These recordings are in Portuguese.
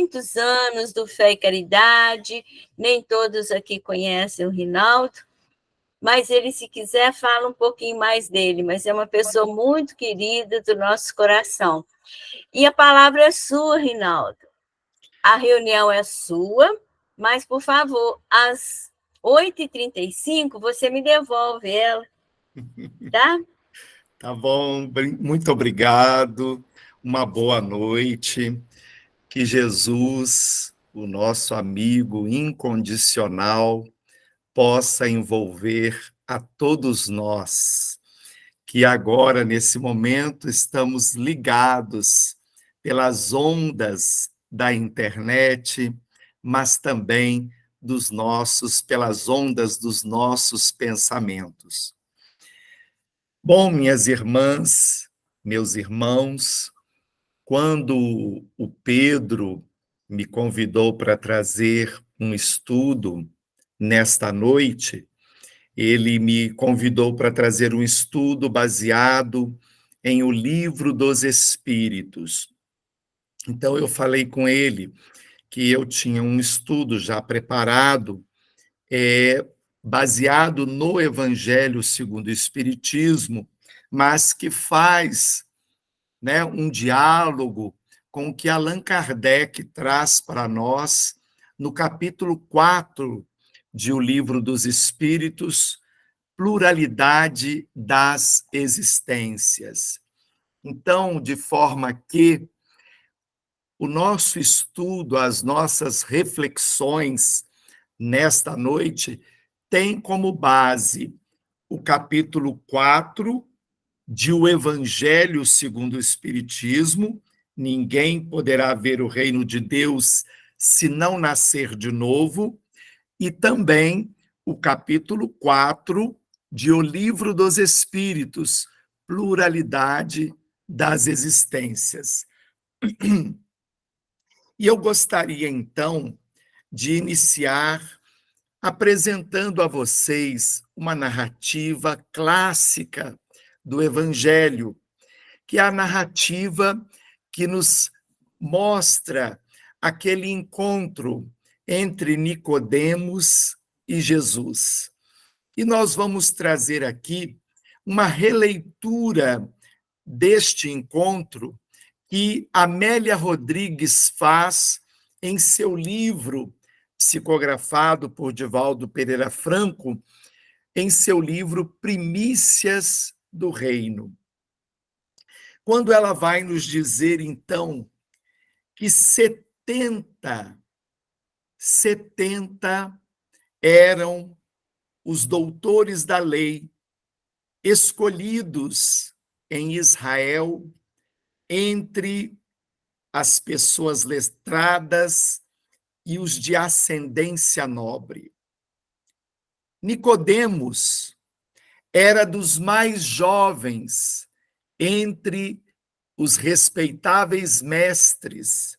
muitos anos do Fé e Caridade, nem todos aqui conhecem o Rinaldo, mas ele, se quiser, fala um pouquinho mais dele, mas é uma pessoa muito querida do nosso coração. E a palavra é sua, Rinaldo. A reunião é sua, mas, por favor, às 8h35, você me devolve ela, tá? Tá bom, muito obrigado, uma boa noite, que Jesus, o nosso amigo incondicional, possa envolver a todos nós, que agora, nesse momento, estamos ligados pelas ondas da internet, mas também pelas ondas dos nossos pensamentos. Bom, minhas irmãs, meus irmãos, quando o Pedro me convidou para trazer um estudo nesta noite, ele me convidou para trazer um estudo baseado em O Livro dos Espíritos. Então, eu falei com ele que eu tinha um estudo já preparado, baseado no Evangelho segundo o Espiritismo, mas que faz, né, um diálogo com o que Allan Kardec traz para nós no capítulo 4 de O Livro dos Espíritos, Pluralidade das Existências. Então, de forma que o nosso estudo, as nossas reflexões nesta noite, tem como base o capítulo 4 de O Evangelho segundo o Espiritismo, ninguém poderá ver o reino de Deus se não nascer de novo, e também o capítulo 4 de O Livro dos Espíritos, Pluralidade das Existências. E eu gostaria, então, de iniciar apresentando a vocês uma narrativa clássica do Evangelho, que é a narrativa que nos mostra aquele encontro entre Nicodemos e Jesus. E nós vamos trazer aqui uma releitura deste encontro que Amélia Rodrigues faz em seu livro, psicografado por Divaldo Pereira Franco, em seu livro Primícias do Reino. Quando ela vai nos dizer, então, que 70 eram os doutores da lei escolhidos em Israel entre as pessoas letradas e os de ascendência nobre. Nicodemos era dos mais jovens entre os respeitáveis mestres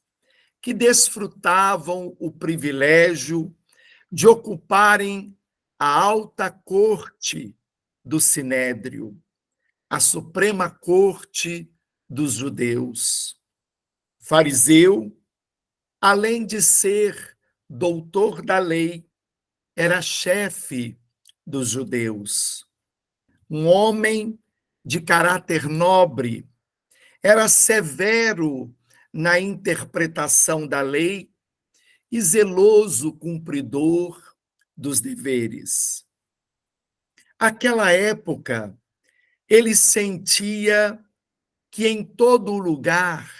que desfrutavam o privilégio de ocuparem a alta corte do Sinédrio, a suprema corte dos judeus. Fariseu, além de ser doutor da lei, era chefe dos judeus. Um homem de caráter nobre, era severo na interpretação da lei e zeloso cumpridor dos deveres. Aquela época, ele sentia que em todo lugar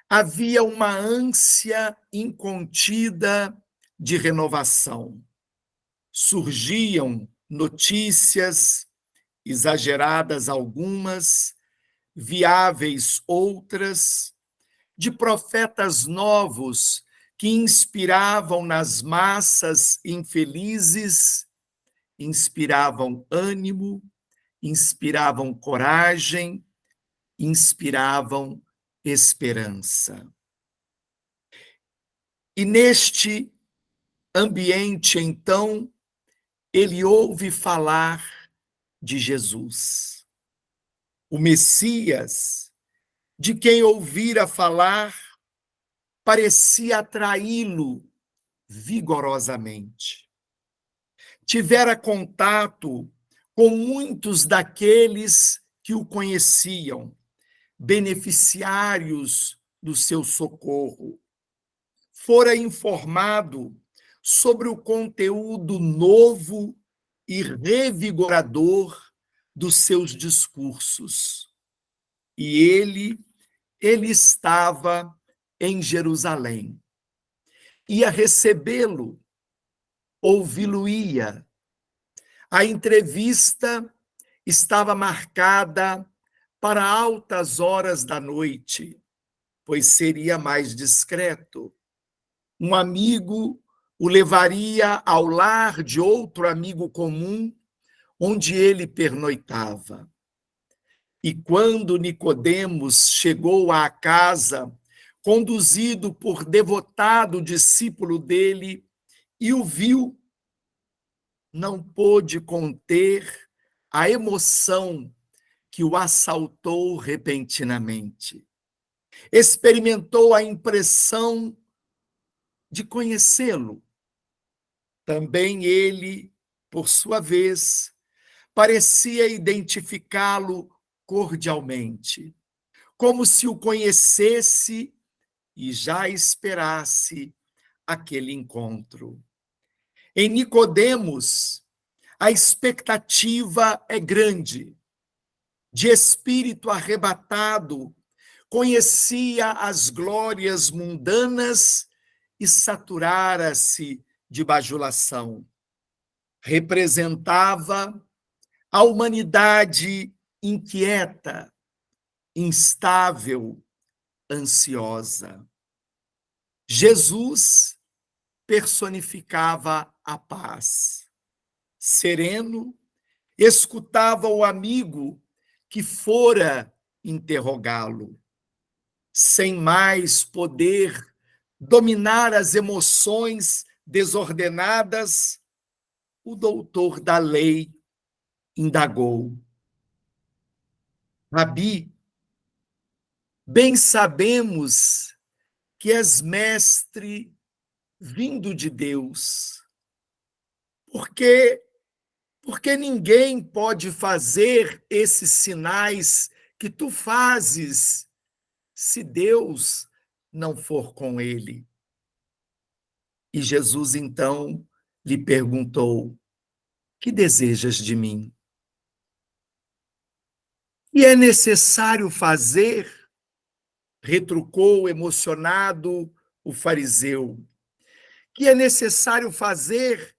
havia uma ânsia incontida de renovação. Surgiam notícias, exageradas algumas, viáveis outras, de profetas novos que inspiravam nas massas infelizes, inspiravam ânimo, inspiravam coragem, inspiravam esperança. E neste ambiente, então, ele ouve falar de Jesus, o Messias, de quem ouvira falar parecia atraí-lo vigorosamente. Tivera contato com muitos daqueles que o conheciam, beneficiários do seu socorro. Fora informado sobre o conteúdo novo e revigorador dos seus discursos. E ele estava em Jerusalém. Ia recebê-lo, ouvi-lo-ia. A entrevista estava marcada para altas horas da noite, pois seria mais discreto. Um amigo o levaria ao lar de outro amigo comum, onde ele pernoitava. E quando Nicodemos chegou à casa, conduzido por devotado discípulo dele, e o viu, não pôde conter a emoção que o assaltou repentinamente. Experimentou a impressão de conhecê-lo. Também ele, por sua vez, parecia identificá-lo cordialmente, como se o conhecesse e já esperasse aquele encontro. Em Nicodemos, a expectativa é grande. De espírito arrebatado, conhecia as glórias mundanas e saturara-se de bajulação. Representava a humanidade inquieta, instável, ansiosa. Jesus personificava a paz. Sereno, escutava o amigo que fora interrogá-lo. Sem mais poder dominar as emoções desordenadas, o doutor da lei indagou: Rabi, bem sabemos que és mestre vindo de Deus, porque ninguém pode fazer esses sinais que tu fazes se Deus não for com ele. E Jesus, então, lhe perguntou: que desejas de mim? E é necessário fazer, retrucou emocionado o fariseu, que é necessário fazer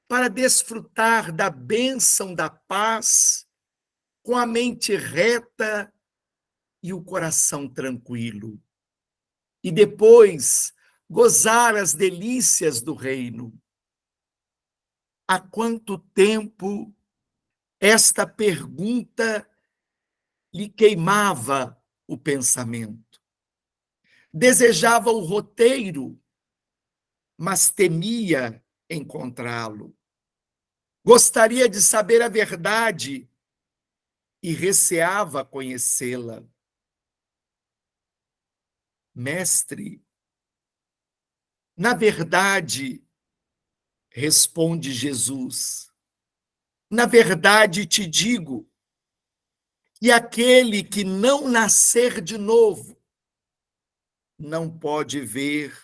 para desfrutar da bênção da paz com a mente reta e o coração tranquilo. E depois gozar as delícias do reino. Há quanto tempo esta pergunta lhe queimava o pensamento. Desejava o roteiro, mas temia encontrá-lo. Gostaria de saber a verdade e receava conhecê-la. Mestre, na verdade, responde Jesus, na verdade te digo, que aquele que não nascer de novo não pode ver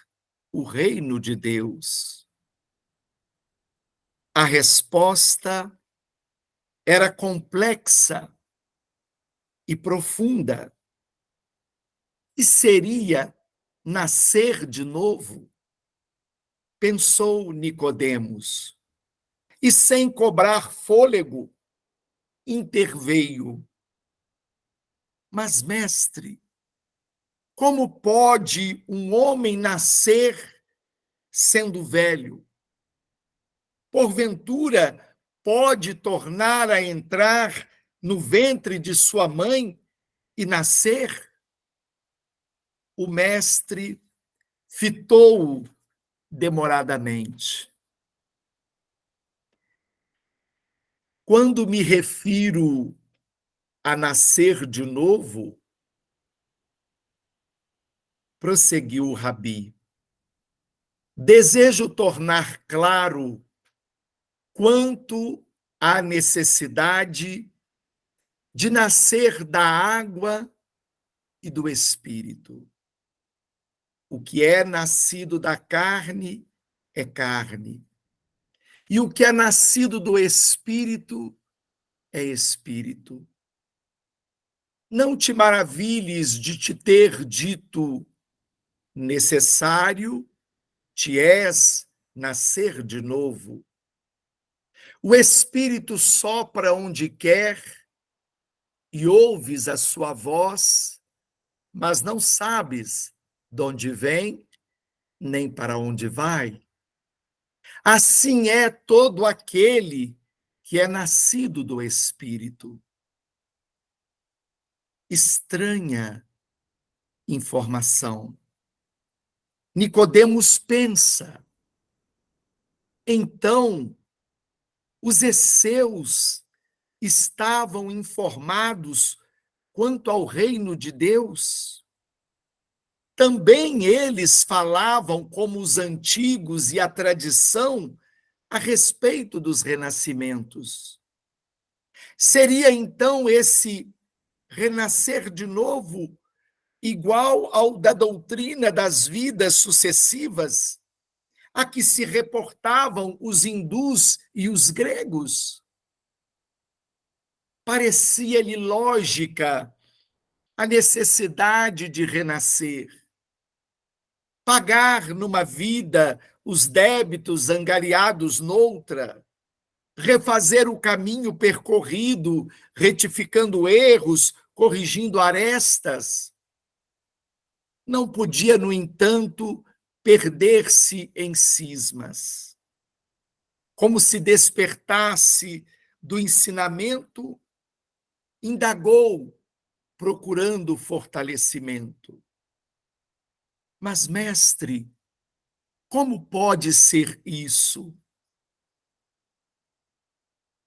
o reino de Deus. A resposta era complexa e profunda. E seria nascer de novo? Pensou Nicodemos. E sem cobrar fôlego, interveio: mas, mestre, como pode um homem nascer sendo velho? Porventura, pode tornar a entrar no ventre de sua mãe e nascer? O mestre fitou-o demoradamente. Quando me refiro a nascer de novo, prosseguiu o Rabi, desejo tornar claro quanto à necessidade de nascer da água e do Espírito. O que é nascido da carne é carne, e o que é nascido do Espírito é Espírito. Não te maravilhes de te ter dito: necessário te és nascer de novo. O Espírito sopra onde quer e ouves a sua voz, mas não sabes de onde vem nem para onde vai. Assim é todo aquele que é nascido do Espírito. Estranha informação. Nicodemos pensa: então os esseus estavam informados quanto ao reino de Deus? Também eles falavam como os antigos e a tradição a respeito dos renascimentos. Seria então esse renascer de novo igual ao da doutrina das vidas sucessivas, a que se reportavam os hindus e os gregos? Parecia-lhe lógica a necessidade de renascer, pagar numa vida os débitos angariados noutra, refazer o caminho percorrido, retificando erros, corrigindo arestas. Não podia, no entanto, perder-se em cismas. Como se despertasse do ensinamento, indagou, procurando fortalecimento. Mas, mestre, como pode ser isso?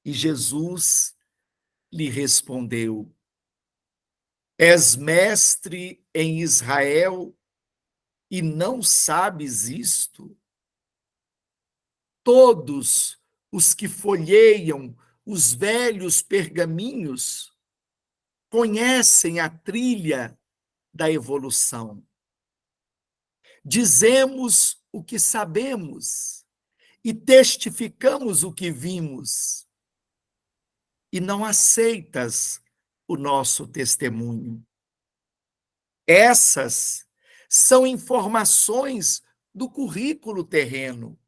E Jesus lhe respondeu: és mestre em Israel e não sabes isto? Todos os que folheiam os velhos pergaminhos conhecem a trilha da evolução. Dizemos o que sabemos e testificamos o que vimos, e não aceitas o nosso testemunho. Essas são informações do currículo terreno.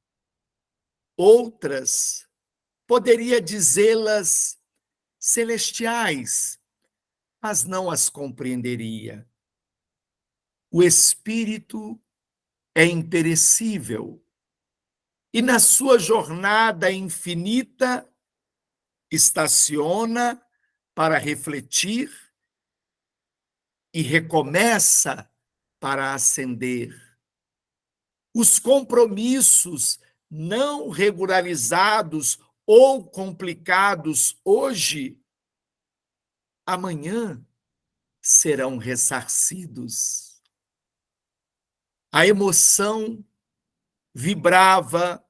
Outras, poderia dizê-las celestiais, mas não as compreenderia. O espírito é imperecível e, na sua jornada infinita, estaciona para refletir e recomeça para ascender. Os compromissos não regularizados ou complicados hoje, amanhã serão ressarcidos. A emoção vibrava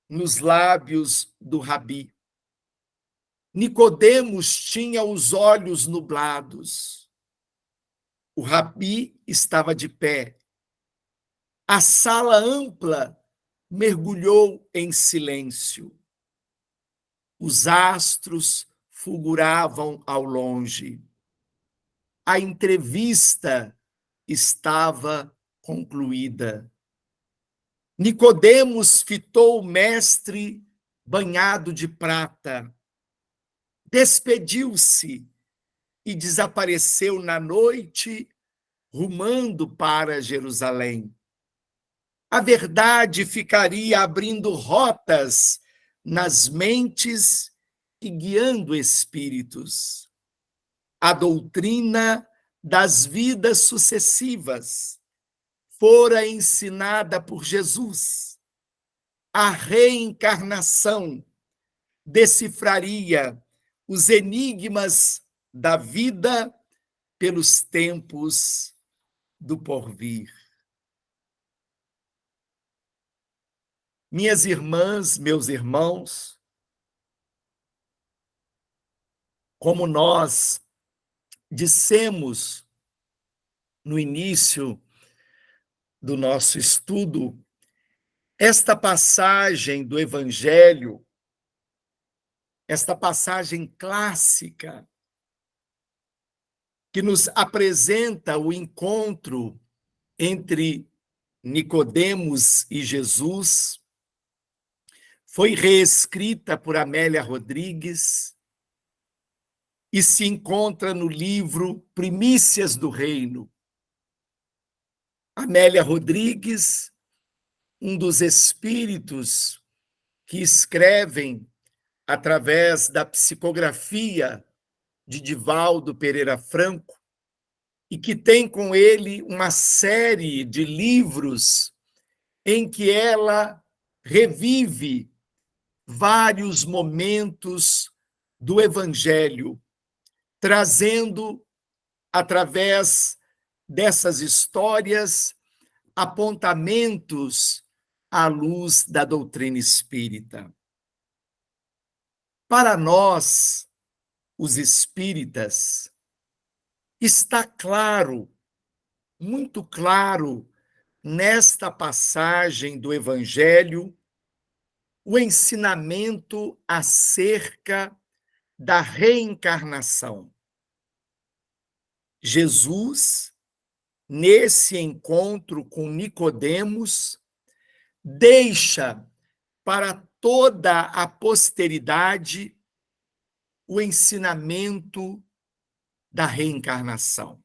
nos lábios do rabi. Nicodemos tinha os olhos nublados. O rabi estava de pé. A sala ampla mergulhou em silêncio. Os astros fulguravam ao longe. A entrevista estava concluída. Nicodemos fitou o mestre banhado de prata. Despediu-se e desapareceu na noite, rumando para Jerusalém. A verdade ficaria abrindo rotas nas mentes e guiando espíritos. A doutrina das vidas sucessivas fora ensinada por Jesus. A reencarnação decifraria os enigmas da vida pelos tempos do porvir. Minhas irmãs, meus irmãos, como nós dissemos no início do nosso estudo, esta passagem do Evangelho, esta passagem clássica, que nos apresenta o encontro entre Nicodemos e Jesus, foi reescrita por Amélia Rodrigues e se encontra no livro Primícias do Reino. Amélia Rodrigues, um dos espíritos que escrevem através da psicografia de Divaldo Pereira Franco, e que tem com ele uma série de livros em que ela revive vários momentos do Evangelho, trazendo, através dessas histórias, apontamentos à luz da doutrina espírita. Para nós, os espíritas, está claro, muito claro, nesta passagem do Evangelho, o ensinamento acerca da reencarnação. Jesus, nesse encontro com Nicodemos, deixa para toda a posteridade o ensinamento da reencarnação,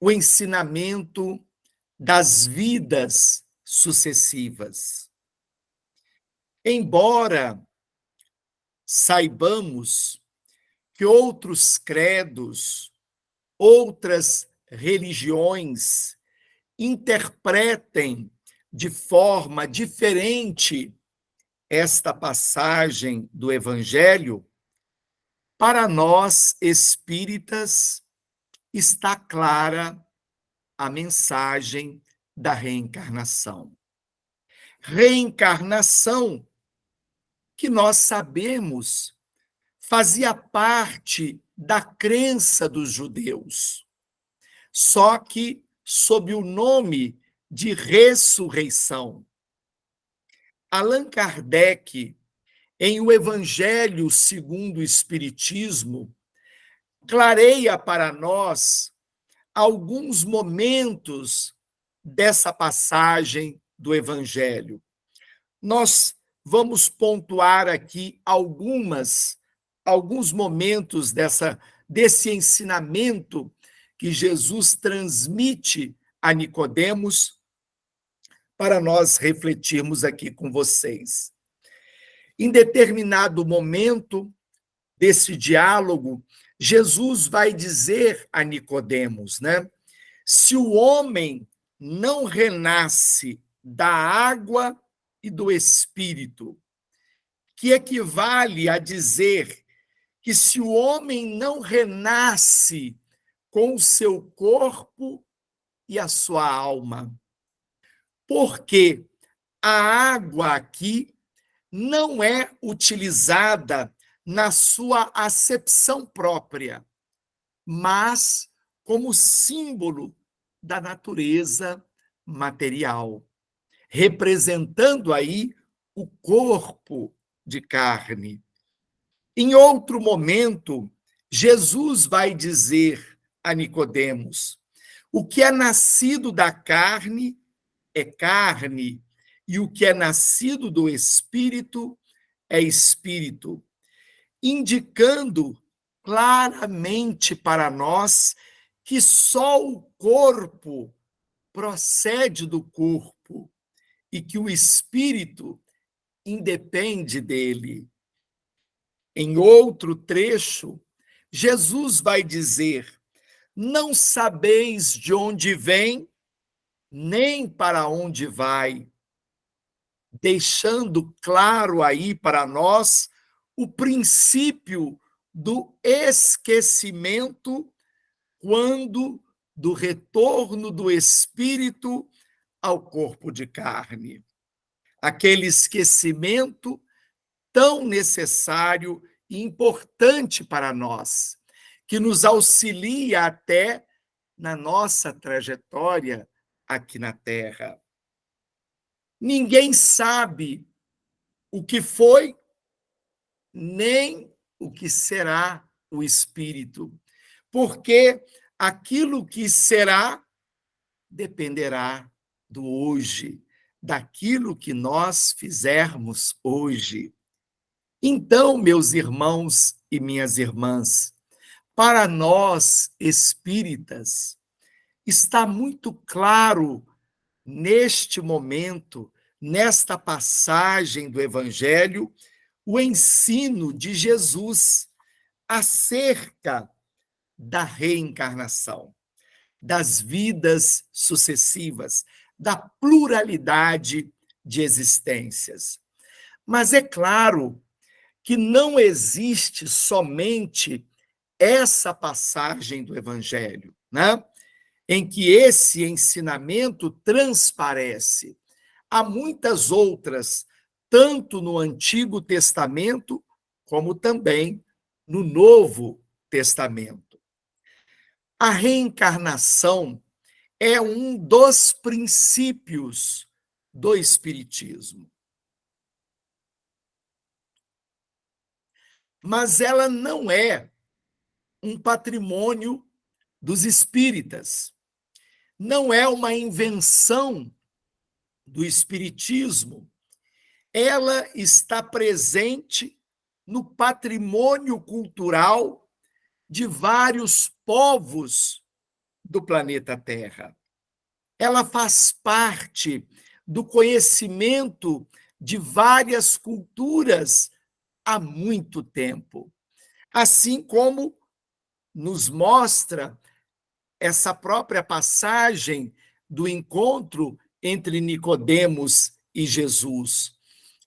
o ensinamento das vidas sucessivas. Embora saibamos que outros credos, outras religiões interpretem de forma diferente esta passagem do Evangelho, para nós espíritas está clara a mensagem da reencarnação. Reencarnação que nós sabemos fazia parte da crença dos judeus, só que sob o nome de ressurreição. Allan Kardec, em O Evangelho segundo o Espiritismo, clareia para nós alguns momentos dessa passagem do Evangelho. Nós vamos pontuar aqui alguns momentos desse ensinamento que Jesus transmite a Nicodemos para nós refletirmos aqui com vocês. Em determinado momento desse diálogo, Jesus vai dizer a Nicodemos, né? Se o homem não renasce da água e do Espírito, que equivale a dizer que se o homem não renasce com o seu corpo e a sua alma, porque a água aqui não é utilizada na sua acepção própria, mas como símbolo da natureza material, representando aí o corpo de carne. Em outro momento, Jesus vai dizer a Nicodemos: o que é nascido da carne é carne, e o que é nascido do espírito é espírito, indicando claramente para nós que só o corpo procede do corpo e que o espírito independe dele. Em outro trecho, Jesus vai dizer: não sabeis de onde vem, nem para onde vai, deixando claro aí para nós o princípio do esquecimento quando do retorno do espírito ao corpo de carne. aquele esquecimento tão necessário e importante para nós, que nos auxilia até na nossa trajetória aqui na Terra. Ninguém sabe o que foi, nem o que será o espírito, porque aquilo que será dependerá do hoje, daquilo que nós fizermos hoje. Então, meus irmãos e minhas irmãs, para nós espíritas, está muito claro neste momento, nesta passagem do Evangelho, o ensino de Jesus acerca da reencarnação, das vidas sucessivas, da pluralidade de existências. Mas é claro que não existe somente essa passagem do Evangelho, né? Em que esse ensinamento transparece. Há muitas outras, tanto no Antigo Testamento, como também no Novo Testamento. A reencarnação é um dos princípios do Espiritismo. Mas ela não é um patrimônio dos espíritas. Não é uma invenção do Espiritismo. Ela está presente no patrimônio cultural de vários povos do planeta Terra. Ela faz parte do conhecimento de várias culturas há muito tempo. Assim como nos mostra essa própria passagem do encontro entre Nicodemos e Jesus.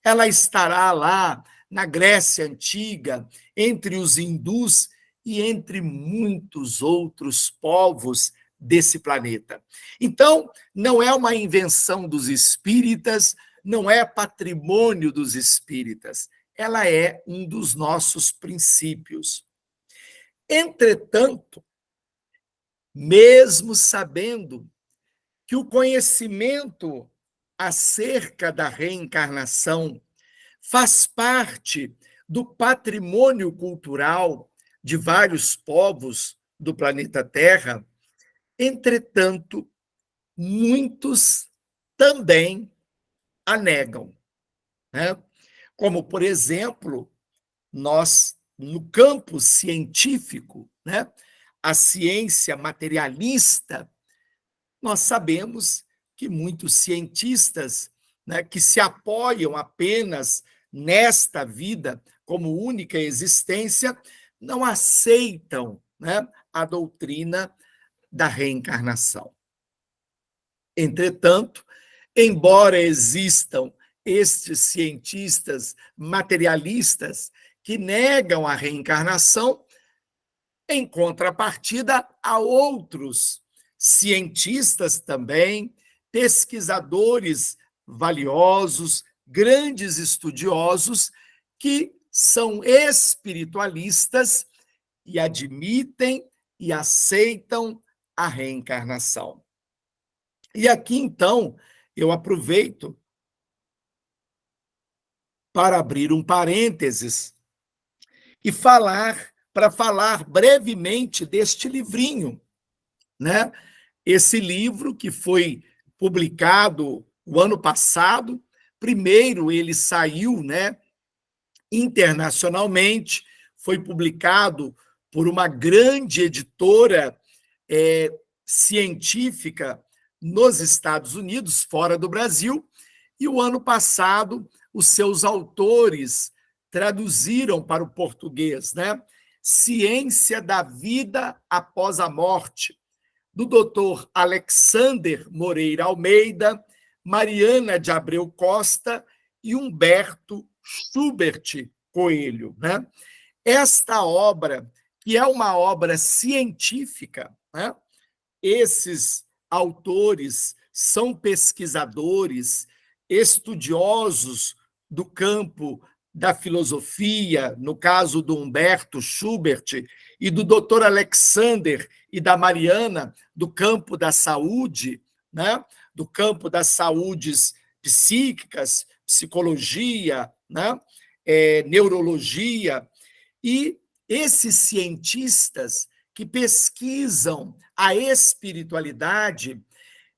Ela estará lá na Grécia Antiga, entre os hindus e entre muitos outros povos desse planeta. Então, não é uma invenção dos espíritas, não é patrimônio dos espíritas, ela é um dos nossos princípios. Entretanto, mesmo sabendo que o conhecimento acerca da reencarnação faz parte do patrimônio cultural de vários povos do planeta Terra, entretanto, muitos também a negam, né? Como, por exemplo, nós, no campo científico, né, a ciência materialista, nós sabemos que muitos cientistas, né, que se apoiam apenas nesta vida como única existência, não aceitam, né, a doutrina da reencarnação. Entretanto, embora existam estes cientistas materialistas que negam a reencarnação, em contrapartida, há outros cientistas também, pesquisadores valiosos, grandes estudiosos, que são espiritualistas e admitem e aceitam a reencarnação. E aqui, então, eu aproveito para abrir um parênteses e falar brevemente deste livrinho, né? Esse livro que foi publicado o ano passado, primeiro ele saiu, né, internacionalmente, foi publicado por uma grande editora científica nos Estados Unidos, fora do Brasil, e o ano passado os seus autores traduziram para o português, né? Ciência da Vida Após a Morte, do Dr. Alexander Moreira Almeida, Mariana de Abreu Costa e Humberto Schubert Coelho, né? Esta obra, que é uma obra científica, né? Esses autores são pesquisadores estudiosos do campo da filosofia, no caso do Humberto Schubert, e do Dr. Alexander e da Mariana, do campo da saúde, né? Do campo das saúdes psíquicas, psicologia, né? Neurologia, e esses cientistas que pesquisam a espiritualidade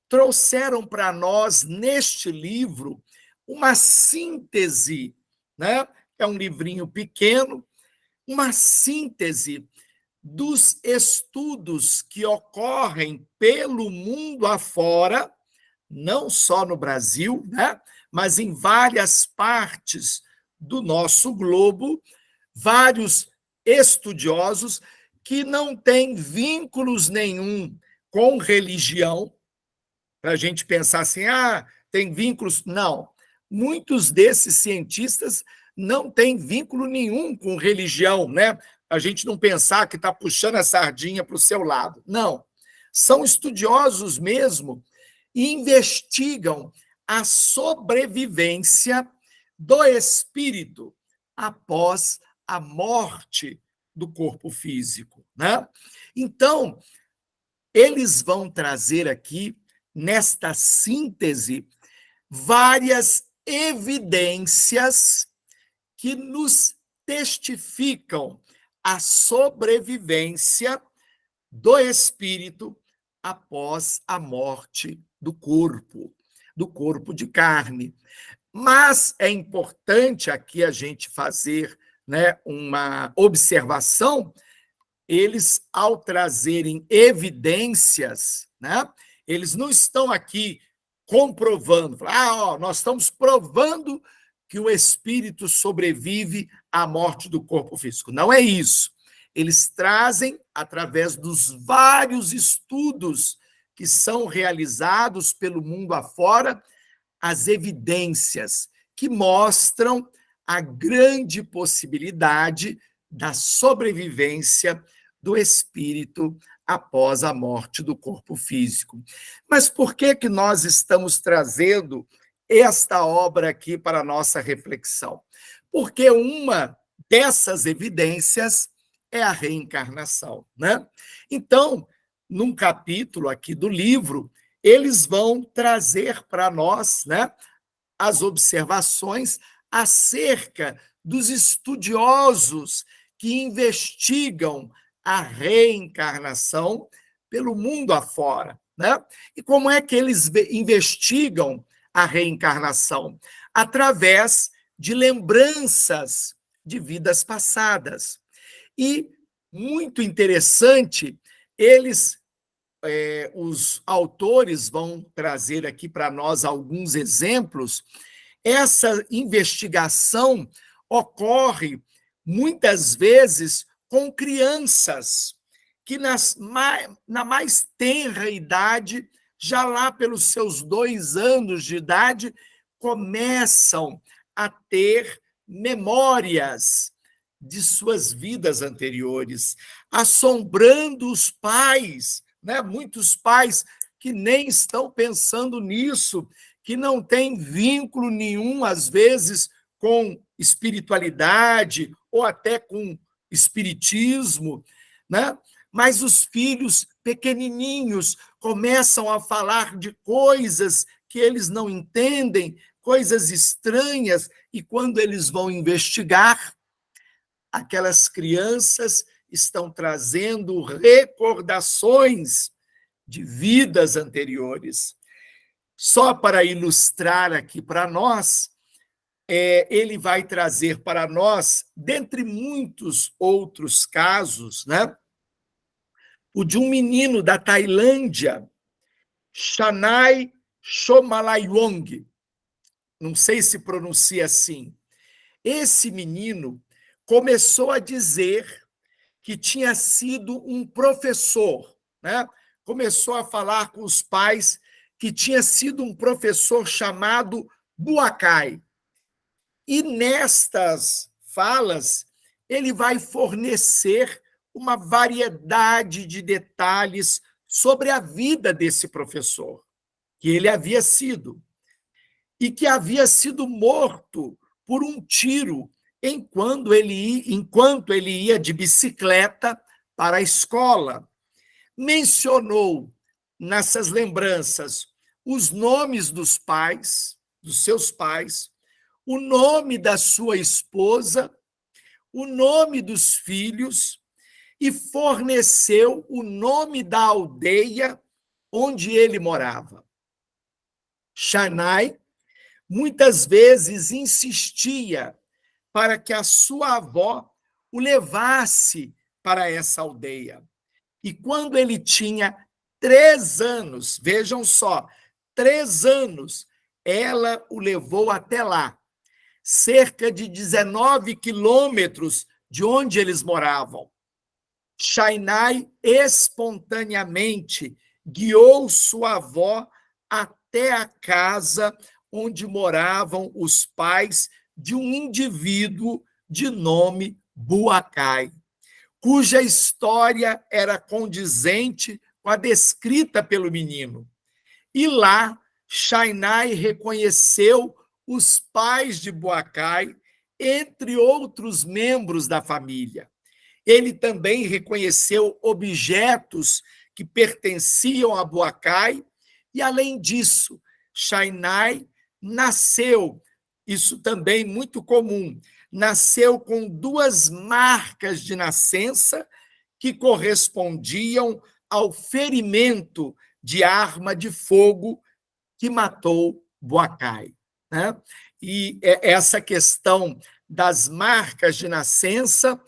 trouxeram para nós, neste livro, uma síntese, né? É um livrinho pequeno, uma síntese dos estudos que ocorrem pelo mundo afora, não só no Brasil, né? Mas em várias partes do nosso globo, vários estudiosos que não têm vínculos nenhum com religião, para a gente pensar assim, tem vínculos. Não. Muitos desses cientistas não têm vínculo nenhum com religião, né? A gente não pensar que está puxando a sardinha para o seu lado. Não. São estudiosos mesmo e investigam a sobrevivência do espírito após a morte do corpo físico, né? Então, eles vão trazer aqui, nesta síntese, várias evidências que nos testificam a sobrevivência do espírito após a morte do corpo de carne. Mas é importante aqui a gente fazer, né, uma observação. Eles, ao trazerem evidências, né, eles não estão aqui comprovando, nós estamos provando que o espírito sobrevive à morte do corpo físico. Não é isso. Eles trazem, através dos vários estudos que são realizados pelo mundo afora, as evidências que mostram a grande possibilidade da sobrevivência do espírito após a morte do corpo físico. Mas por que nós estamos trazendo esta obra aqui para a nossa reflexão? Porque uma dessas evidências é a reencarnação, né? Então, num capítulo aqui do livro, eles vão trazer para nós, né, as observações acerca dos estudiosos que investigam a reencarnação pelo mundo afora, né? E como é que eles investigam a reencarnação? Através de lembranças de vidas passadas. E, muito interessante, os autores vão trazer aqui para nós alguns exemplos. Essa investigação ocorre muitas vezes com crianças que na mais tenra idade, já lá pelos seus 2 anos de idade, começam a ter memórias de suas vidas anteriores, assombrando os pais, né? Muitos pais que nem estão pensando nisso, que não têm vínculo nenhum, às vezes, com espiritualidade ou até com espiritismo, né? Mas os filhos pequenininhos começam a falar de coisas que eles não entendem, coisas estranhas, e quando eles vão investigar, aquelas crianças estão trazendo recordações de vidas anteriores. Só para ilustrar aqui para nós, ele vai trazer para nós, dentre muitos outros casos, né, o de um menino da Tailândia, Chanai Chomalaiwong, não sei se pronuncia assim. Esse menino começou a dizer que tinha sido um professor, né? Começou a falar com os pais que tinha sido um professor chamado Buakai. E nestas falas, ele vai fornecer uma variedade de detalhes sobre a vida desse professor, que ele havia sido. e que havia sido morto por um tiro enquanto ele ia de bicicleta para a escola. Mencionou nessas lembranças os nomes dos pais, dos seus pais, o nome da sua esposa, o nome dos filhos e forneceu o nome da aldeia onde ele morava. Shainai muitas vezes insistia para que a sua avó o levasse para essa aldeia. E quando ele tinha 3 anos, vejam só, 3 anos, ela o levou até lá, cerca de 19 quilômetros de onde eles moravam. Shainai espontaneamente guiou sua avó até a casa onde moravam os pais de um indivíduo de nome Buacai, cuja história era condizente com a descrita pelo menino. E lá, Shainai reconheceu os pais de Buacai, entre outros membros da família. Ele também reconheceu objetos que pertenciam a Buacai, e, além disso, Shainai nasceu, isso também muito comum, nasceu com 2 marcas de nascença que correspondiam ao ferimento de arma de fogo que matou Buacai, né? E essa questão das marcas de nascença,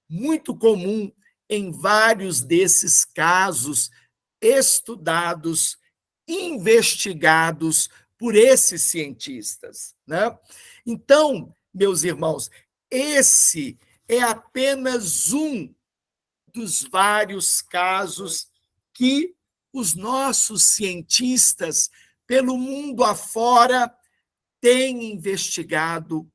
muito comum em vários desses casos estudados, investigados por esses cientistas, né? Então, meus irmãos, esse é apenas um dos vários casos que os nossos cientistas, pelo mundo afora, têm investigado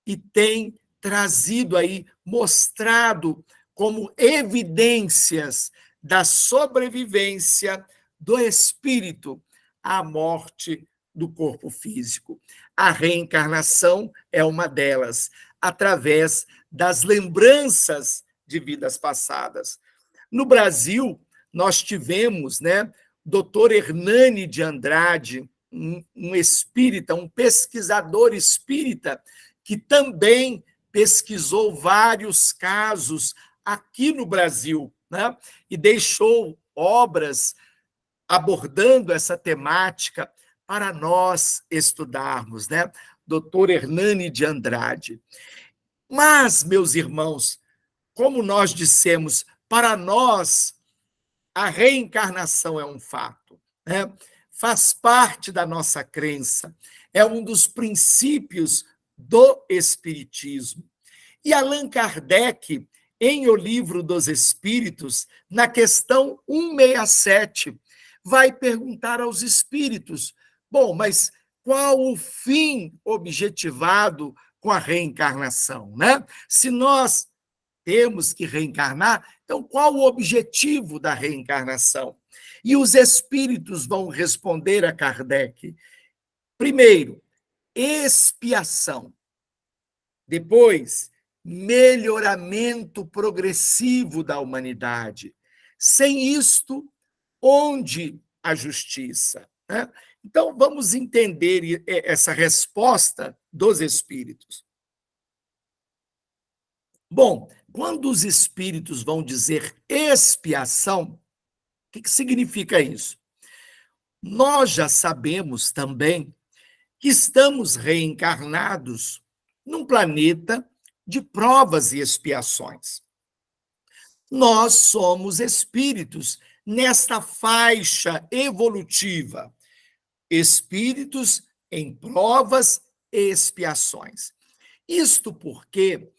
e têm trazido aí, mostrado como evidências da sobrevivência do espírito à morte do corpo físico. A reencarnação é uma delas, através das lembranças de vidas passadas. No Brasil, nós tivemos, né, Dr. Hernani de Andrade, um espírita, um pesquisador espírita, que também pesquisou vários casos aqui no Brasil, né, e deixou obras abordando essa temática para nós estudarmos, né? Dr. Hernani de Andrade. Mas, meus irmãos, como nós dissemos, para nós a reencarnação é um fato, né? Faz parte da nossa crença, é um dos princípios do Espiritismo. E Allan Kardec, em O Livro dos Espíritos, na questão 167, vai perguntar aos espíritos: bom, mas qual o fim objetivado com a reencarnação, né? Se nós temos que reencarnar, então qual o objetivo da reencarnação? E os espíritos vão responder a Kardec: primeiro, expiação. Depois, melhoramento progressivo da humanidade. Sem isto, onde a justiça? Né? Então, vamos entender essa resposta dos espíritos. Bom, quando os espíritos vão dizer expiação, o que significa isso? Nós já sabemos também que estamos reencarnados num planeta de provas e expiações. Nós somos espíritos nesta faixa evolutiva, espíritos em provas e expiações. Isto porque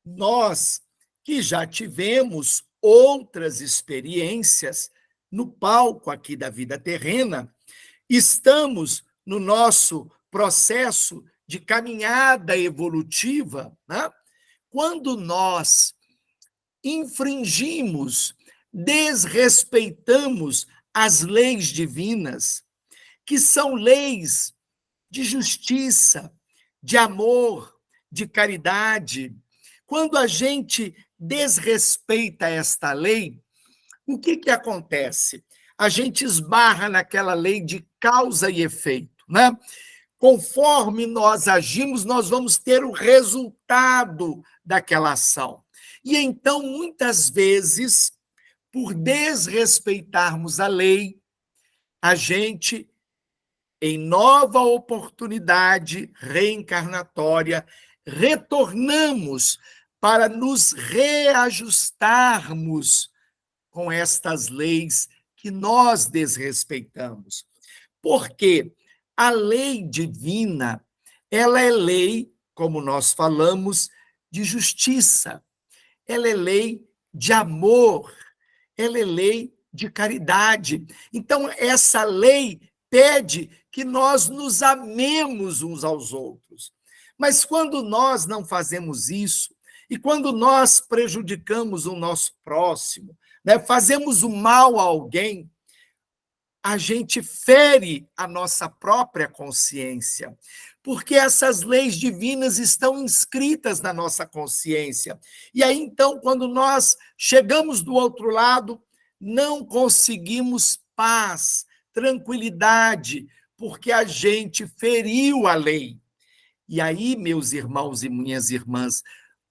nós, que já tivemos outras experiências no palco aqui da vida terrena, estamos no nosso processo de caminhada evolutiva, né? Quando nós infringimos, desrespeitamos as leis divinas, que são leis de justiça, de amor, de caridade. Quando a gente desrespeita esta lei, o que acontece? A gente esbarra naquela lei de causa e efeito, né? Conforme nós agimos, nós vamos ter o resultado daquela ação. E então, muitas vezes, por desrespeitarmos a lei, a gente, em nova oportunidade reencarnatória, retornamos para nos reajustarmos com estas leis que nós desrespeitamos. Porque a lei divina, ela é lei, como nós falamos, de justiça, ela é lei de amor, ela é lei de caridade. Então, essa lei pede que nós nos amemos uns aos outros. Mas quando nós não fazemos isso, e quando nós prejudicamos o nosso próximo, né, fazemos o mal a alguém, a gente fere a nossa própria consciência, porque essas leis divinas estão inscritas na nossa consciência. E aí, então, quando nós chegamos do outro lado, não conseguimos paz, tranquilidade, porque a gente feriu a lei. E aí, meus irmãos e minhas irmãs,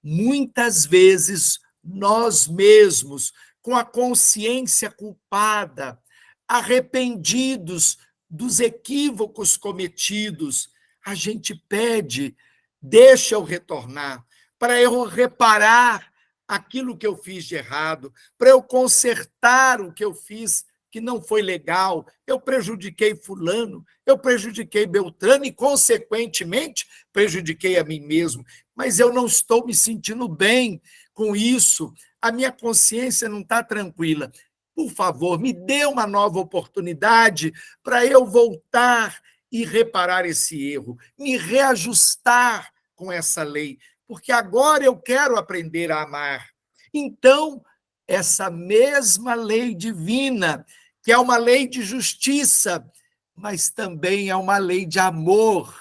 muitas vezes nós mesmos, com a consciência culpada, arrependidos dos equívocos cometidos, a gente pede, deixa eu retornar, para eu reparar aquilo que eu fiz de errado, para eu consertar o que eu fiz que não foi legal, eu prejudiquei fulano, eu prejudiquei Beltrano e, consequentemente, prejudiquei a mim mesmo, mas eu não estou me sentindo bem com isso, a minha consciência não está tranquila. Por favor, me dê uma nova oportunidade para eu voltar e reparar esse erro, me reajustar com essa lei, porque agora eu quero aprender a amar. Então, essa mesma lei divina, que é uma lei de justiça, mas também é uma lei de amor,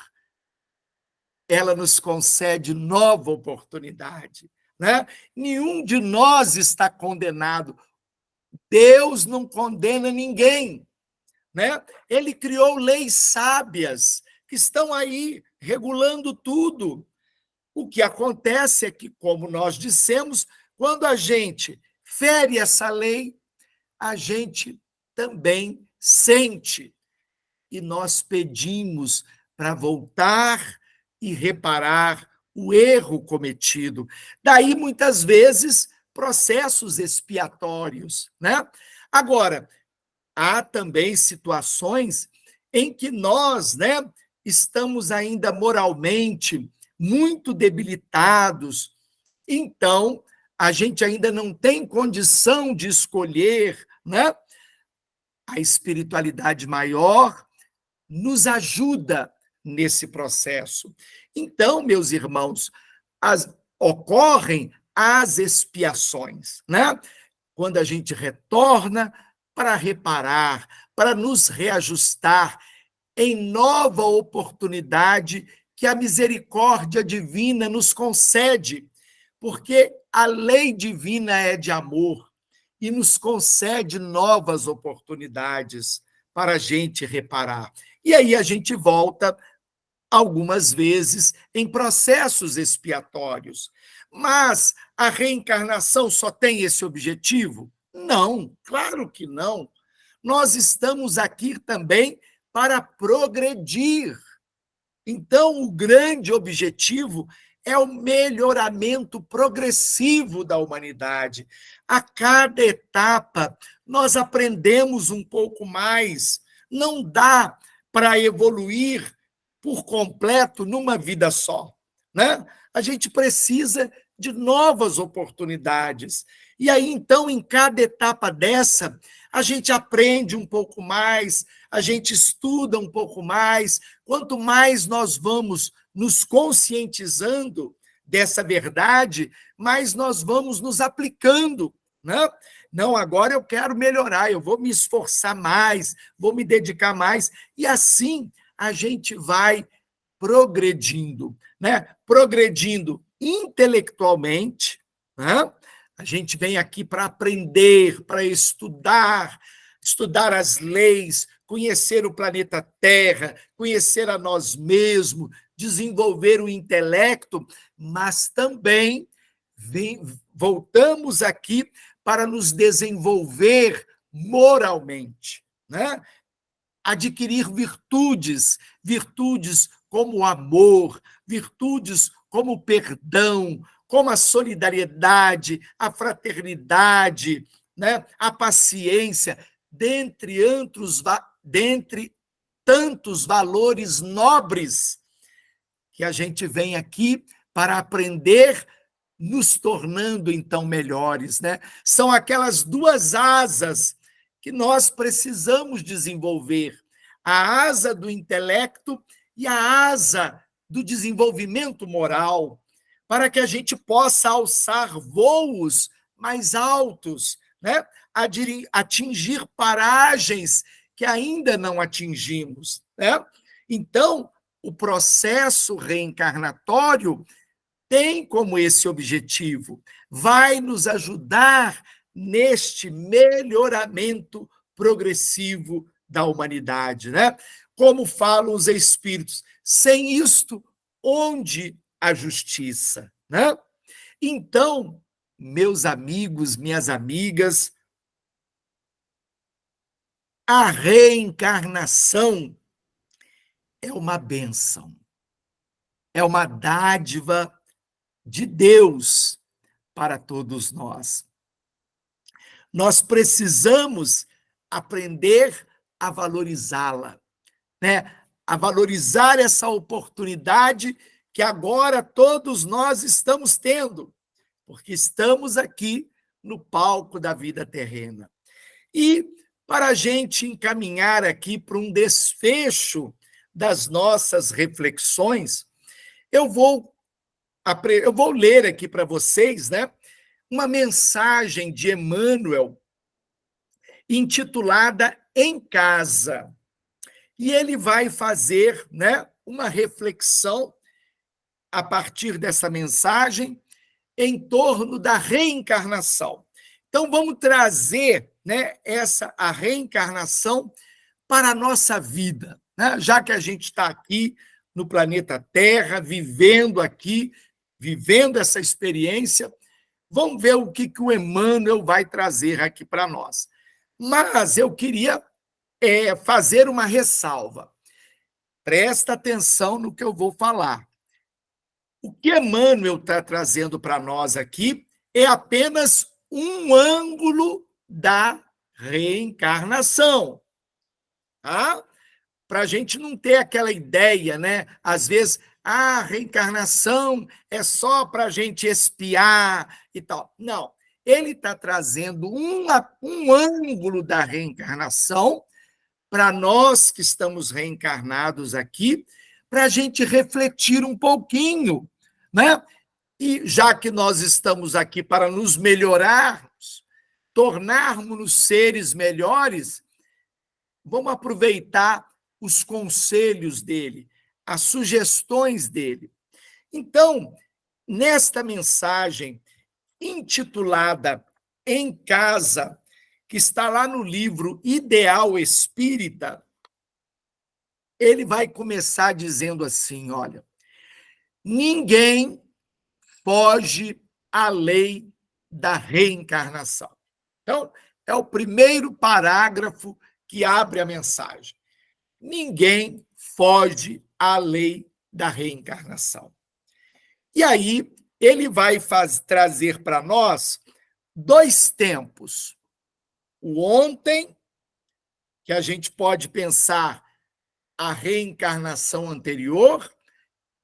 ela nos concede nova oportunidade, né? Nenhum de nós está condenado. Deus não condena ninguém, né? Ele criou leis sábias que estão aí regulando tudo. O que acontece é que, como nós dissemos, quando a gente fere essa lei, a gente também sente. E nós pedimos para voltar e reparar o erro cometido. Daí, muitas vezes, processos expiatórios, né? Agora, há também situações em que nós, né, estamos ainda moralmente muito debilitados, então a gente ainda não tem condição de escolher, né? A espiritualidade maior nos ajuda nesse processo. Então, meus irmãos, ocorrem as expiações, né? Quando a gente retorna para reparar, para nos reajustar em nova oportunidade que a misericórdia divina nos concede, porque a lei divina é de amor e nos concede novas oportunidades para a gente reparar. E aí a gente volta algumas vezes em processos expiatórios. Mas a reencarnação só tem esse objetivo? Não, claro que não. Nós estamos aqui também para progredir. Então, o grande objetivo é o melhoramento progressivo da humanidade. A cada etapa, nós aprendemos um pouco mais. Não dá para evoluir por completo numa vida só, né? A gente precisa de novas oportunidades. E aí, então, em cada etapa dessa, a gente aprende um pouco mais, a gente estuda um pouco mais. Quanto mais nós vamos nos conscientizando dessa verdade, mais nós vamos nos aplicando, né? Não, agora eu quero melhorar, eu vou me esforçar mais, vou me dedicar mais. E assim, a gente vai progredindo, né? Progredindo intelectualmente, né? A gente vem aqui para aprender, para estudar, estudar as leis, conhecer o planeta Terra, conhecer a nós mesmos, desenvolver o intelecto, mas também voltamos aqui para nos desenvolver moralmente, né? Adquirir virtudes, virtudes como o amor, virtudes como o perdão, como a solidariedade, a fraternidade, né? A paciência, dentre tantos valores nobres que a gente vem aqui para aprender, nos tornando, então, melhores, né? São aquelas duas asas que nós precisamos desenvolver, a asa do intelecto e a asa do desenvolvimento moral, para que a gente possa alçar voos mais altos, né? Atingir paragens que ainda não atingimos, né? Então, o processo reencarnatório tem como esse objetivo, vai nos ajudar neste melhoramento progressivo da humanidade, né? Como falam os espíritos, sem isto, onde a justiça, né? Então, meus amigos, minhas amigas, a reencarnação é uma bênção, é uma dádiva de Deus para todos nós. Nós precisamos aprender a valorizá-la, né? A valorizar essa oportunidade que agora todos nós estamos tendo, porque estamos aqui no palco da vida terrena. E para a gente encaminhar aqui para um desfecho das nossas reflexões, eu vou ler aqui para vocês, né, uma mensagem de Emmanuel intitulada Em Casa. E ele vai fazer, né, uma reflexão a partir dessa mensagem em torno da reencarnação. Então vamos trazer, né, a reencarnação para a nossa vida, né? Já que a gente está aqui no planeta Terra, vivendo essa experiência, vamos ver o que o Emmanuel vai trazer aqui para nós. Mas eu queria fazer uma ressalva. Presta atenção no que eu vou falar. O que Emmanuel está trazendo para nós aqui é apenas um ângulo da reencarnação, tá? Para a gente não ter aquela ideia, né? Às vezes, a reencarnação é só para a gente espiar e tal. Não, ele está trazendo um ângulo da reencarnação para nós que estamos reencarnados aqui, para a gente refletir um pouquinho, né? E já que nós estamos aqui para nos melhorarmos, tornarmos-nos seres melhores, vamos aproveitar os conselhos dele, as sugestões dele. Então, nesta mensagem intitulada Em Casa, que está lá no livro Ideal Espírita, ele vai começar dizendo assim, olha, ninguém foge à lei da reencarnação. Então, é o primeiro parágrafo que abre a mensagem. Ninguém foge à lei da reencarnação. E aí, ele vai trazer para nós dois tempos. O ontem, que a gente pode pensar a reencarnação anterior,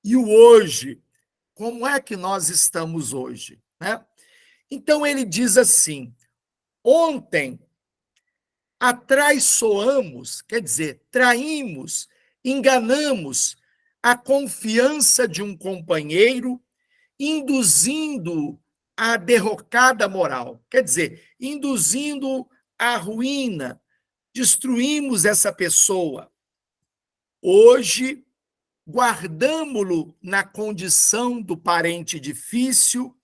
e o hoje, como é que nós estamos hoje, né? Então, ele diz assim, ontem atraiçoamos, quer dizer, traímos, enganamos a confiança de um companheiro, induzindo a derrocada moral, quer dizer, induzindo a ruína, destruímos essa pessoa. Hoje, guardamo-lo na condição do parente difícil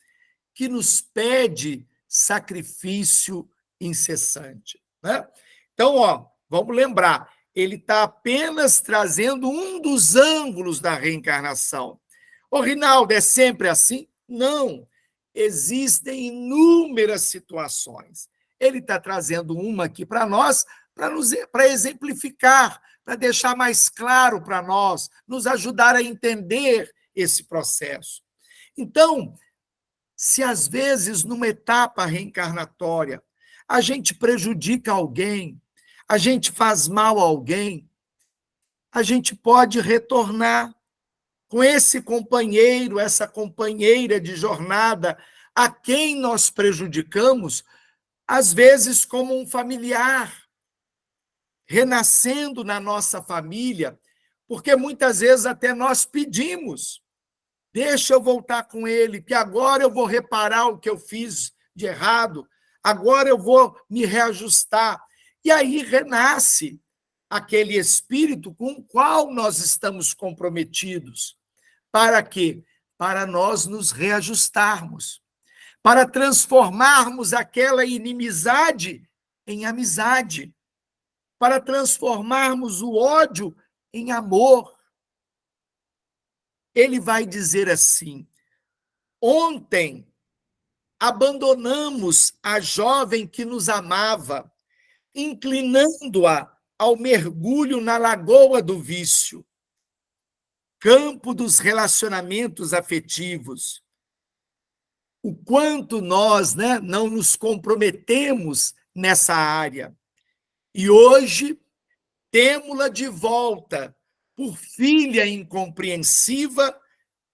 que nos pede sacrifício incessante, né? Então, vamos lembrar, ele está apenas trazendo um dos ângulos da reencarnação. Ô, Rinaldo, é sempre assim? Não. Existem inúmeras situações. Ele está trazendo uma aqui para nós, para exemplificar, para deixar mais claro para nós, nos ajudar a entender esse processo. Então, se às vezes, numa etapa reencarnatória, a gente prejudica alguém, a gente faz mal a alguém, a gente pode retornar com esse companheiro, essa companheira de jornada a quem nós prejudicamos, às vezes como um familiar, renascendo na nossa família, porque muitas vezes até nós pedimos, deixa eu voltar com ele, que agora eu vou reparar o que eu fiz de errado, agora eu vou me reajustar. E aí renasce aquele espírito com o qual nós estamos comprometidos. Para quê? Para nós nos reajustarmos, para transformarmos aquela inimizade em amizade, para transformarmos o ódio em amor. Ele vai dizer assim: ontem abandonamos a jovem que nos amava, inclinando-a ao mergulho na lagoa do vício, campo dos relacionamentos afetivos. O quanto nós, não nos comprometemos nessa área. E hoje temos-la de volta por filha incompreensiva,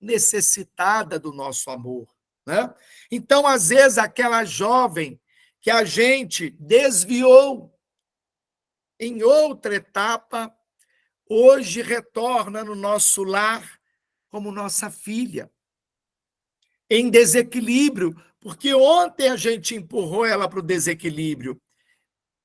necessitada do nosso amor, né? Então, às vezes, aquela jovem que a gente desviou em outra etapa, hoje retorna no nosso lar como nossa filha, em desequilíbrio, porque ontem a gente empurrou ela para o desequilíbrio,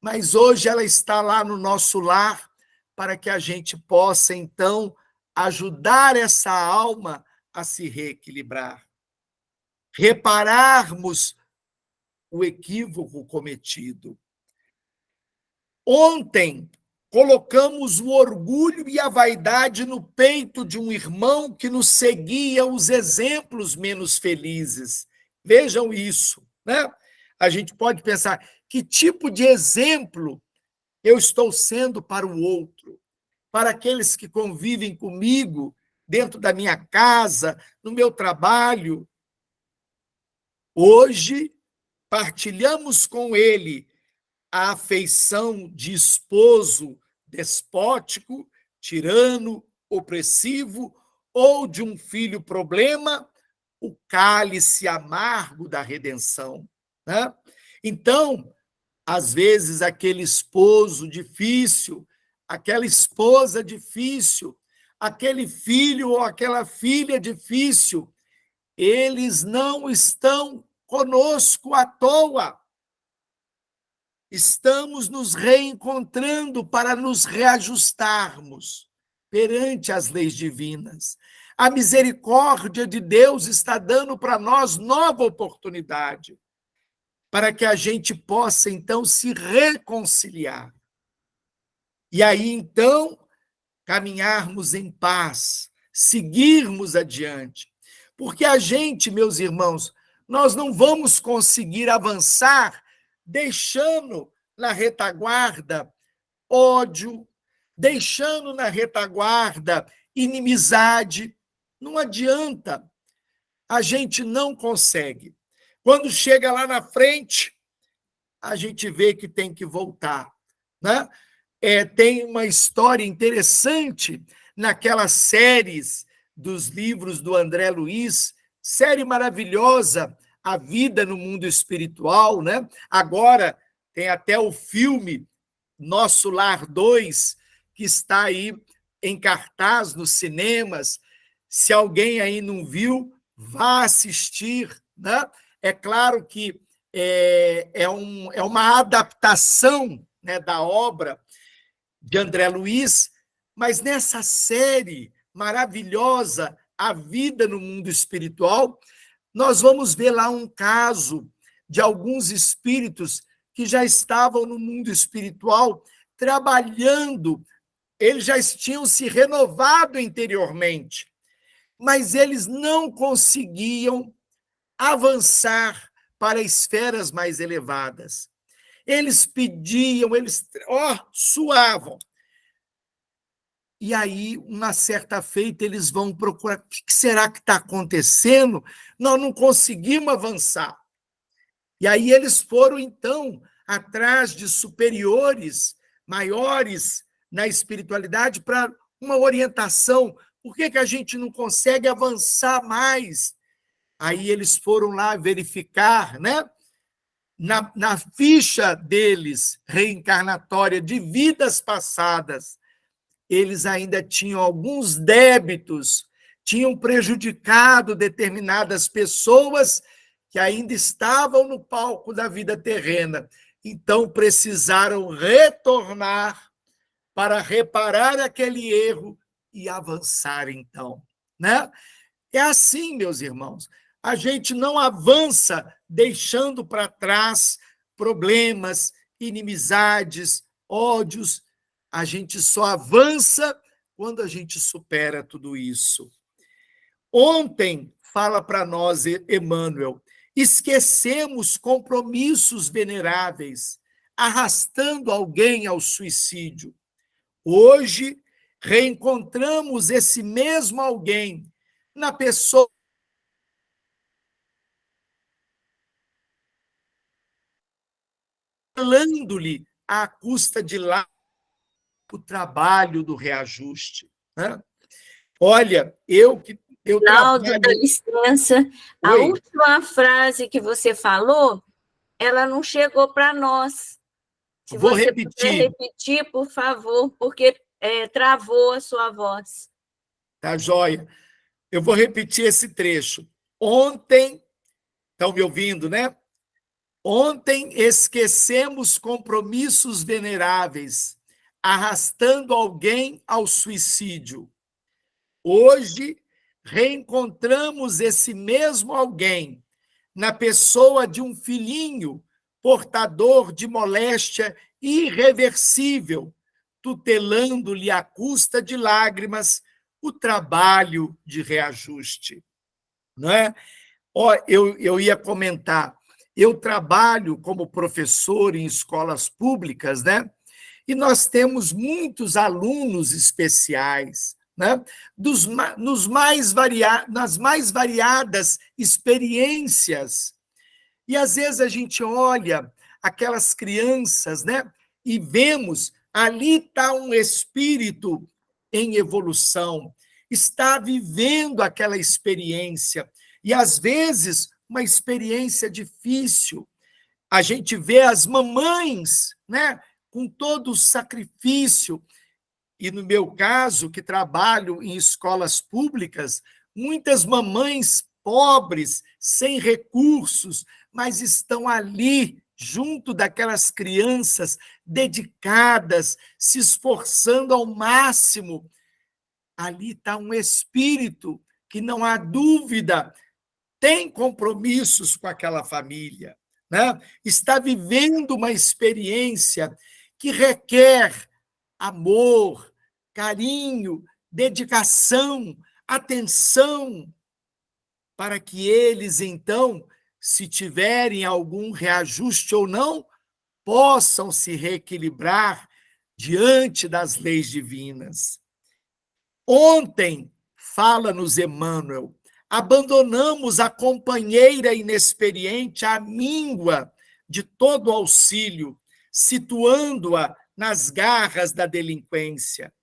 mas hoje ela está lá no nosso lar para que a gente possa, então, ajudar essa alma a se reequilibrar, repararmos o equívoco cometido. Ontem, colocamos o orgulho e a vaidade no peito de um irmão que nos seguia os exemplos menos felizes. Vejam isso, né? A gente pode pensar, que tipo de exemplo eu estou sendo para o outro, para aqueles que convivem comigo, dentro da minha casa, no meu trabalho. Hoje, partilhamos com ele a afeição de esposo despótico, tirano, opressivo, ou de um filho problema, o cálice amargo da redenção, né? Então, às vezes, aquele esposo difícil, aquela esposa difícil, aquele filho ou aquela filha difícil, eles não estão conosco à toa. Estamos nos reencontrando para nos reajustarmos perante as leis divinas. A misericórdia de Deus está dando para nós nova oportunidade, para que a gente possa, então, se reconciliar. E aí, então, caminharmos em paz, seguirmos adiante. Porque a gente, meus irmãos, nós não vamos conseguir avançar deixando na retaguarda ódio, deixando na retaguarda inimizade. Não adianta. A gente não consegue. Quando chega lá na frente, a gente vê que tem que voltar, né? Tem uma história interessante naquelas séries dos livros do André Luiz, série maravilhosa, A Vida no Mundo Espiritual, né? Agora tem até o filme Nosso Lar 2, que está aí em cartaz nos cinemas. Se alguém aí não viu, vá assistir, né? É claro que é uma adaptação, né, da obra de André Luiz, Mas nessa série maravilhosa, A Vida no Mundo Espiritual, nós vamos ver lá um caso de alguns espíritos que já estavam no mundo espiritual trabalhando, eles já tinham se renovado interiormente, mas eles não conseguiam avançar para esferas mais elevadas. Eles pediam, eles suavam. E aí, uma certa feita, eles vão procurar, o que será que está acontecendo? Nós não conseguimos avançar. E aí eles foram, então, atrás de superiores, maiores na espiritualidade, para uma orientação. Por que a gente não consegue avançar mais? Aí eles foram lá verificar, né? Na ficha deles, reencarnatória, de vidas passadas, eles ainda tinham alguns débitos, tinham prejudicado determinadas pessoas que ainda estavam no palco da vida terrena. Então, precisaram retornar para reparar aquele erro e avançar, então. Né? É assim, meus irmãos. A gente não avança deixando para trás problemas, inimizades, ódios. A gente só avança quando a gente supera tudo isso. Ontem, fala para nós Emmanuel, esquecemos compromissos veneráveis, arrastando alguém ao suicídio. Hoje, reencontramos esse mesmo alguém na pessoa, falando-lhe à custa de lá o trabalho do reajuste. Né? Olha, eu Laudo, dá trabalho... licença. A Oi? última frase que você falou, ela não chegou para nós. Se Vou você puder repetir. repetir, por favor, porque travou a sua voz. Tá joia? Eu vou repetir esse trecho. Ontem, estão me ouvindo, né? Ontem esquecemos compromissos veneráveis, arrastando alguém ao suicídio. Hoje, reencontramos esse mesmo alguém na pessoa de um filhinho portador de moléstia irreversível, tutelando-lhe à custa de lágrimas o trabalho de reajuste. Não é? Eu ia comentar, eu trabalho como professor em escolas públicas, né? E nós temos muitos alunos especiais, né? Nas mais variadas experiências. E às vezes a gente olha aquelas crianças, né? E vemos ali está um espírito em evolução, está vivendo aquela experiência. E às vezes uma experiência difícil. A gente vê as mamães, né? Com todo o sacrifício. E no meu caso, que trabalho em escolas públicas, muitas mamães pobres, sem recursos, mas estão ali, junto daquelas crianças dedicadas, se esforçando ao máximo. Ali está um espírito que, não há dúvida, tem compromissos com aquela família, né? Está vivendo uma experiência que requer amor, carinho, dedicação, atenção, para que eles, então, se tiverem algum reajuste ou não, possam se reequilibrar diante das leis divinas. Ontem, fala-nos Emmanuel, abandonamos a companheira inexperiente à míngua de todo auxílio, situando-a nas garras da delinquência.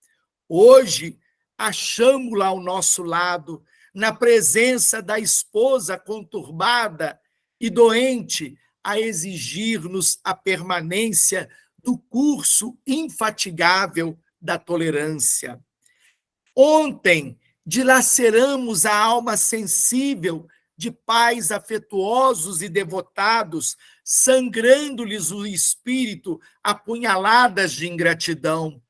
Hoje, achamo-la ao nosso lado, na presença da esposa conturbada e doente, a exigir-nos a permanência do curso infatigável da tolerância. Ontem, dilaceramos a alma sensível de pais afetuosos e devotados, sangrando-lhes o espírito a punhaladas de ingratidão.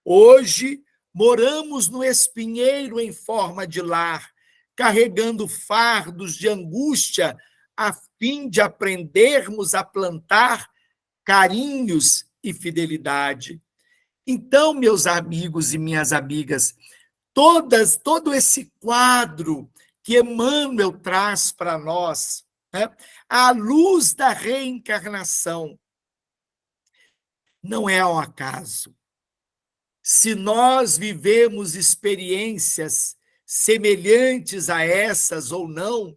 Hoje, moramos no espinheiro em forma de lar, carregando fardos de angústia, a fim de aprendermos a plantar carinhos e fidelidade. Então, meus amigos e minhas amigas, todo esse quadro que Emmanuel traz para nós, né, à luz da reencarnação, não é ao acaso. Se nós vivemos experiências semelhantes a essas ou não,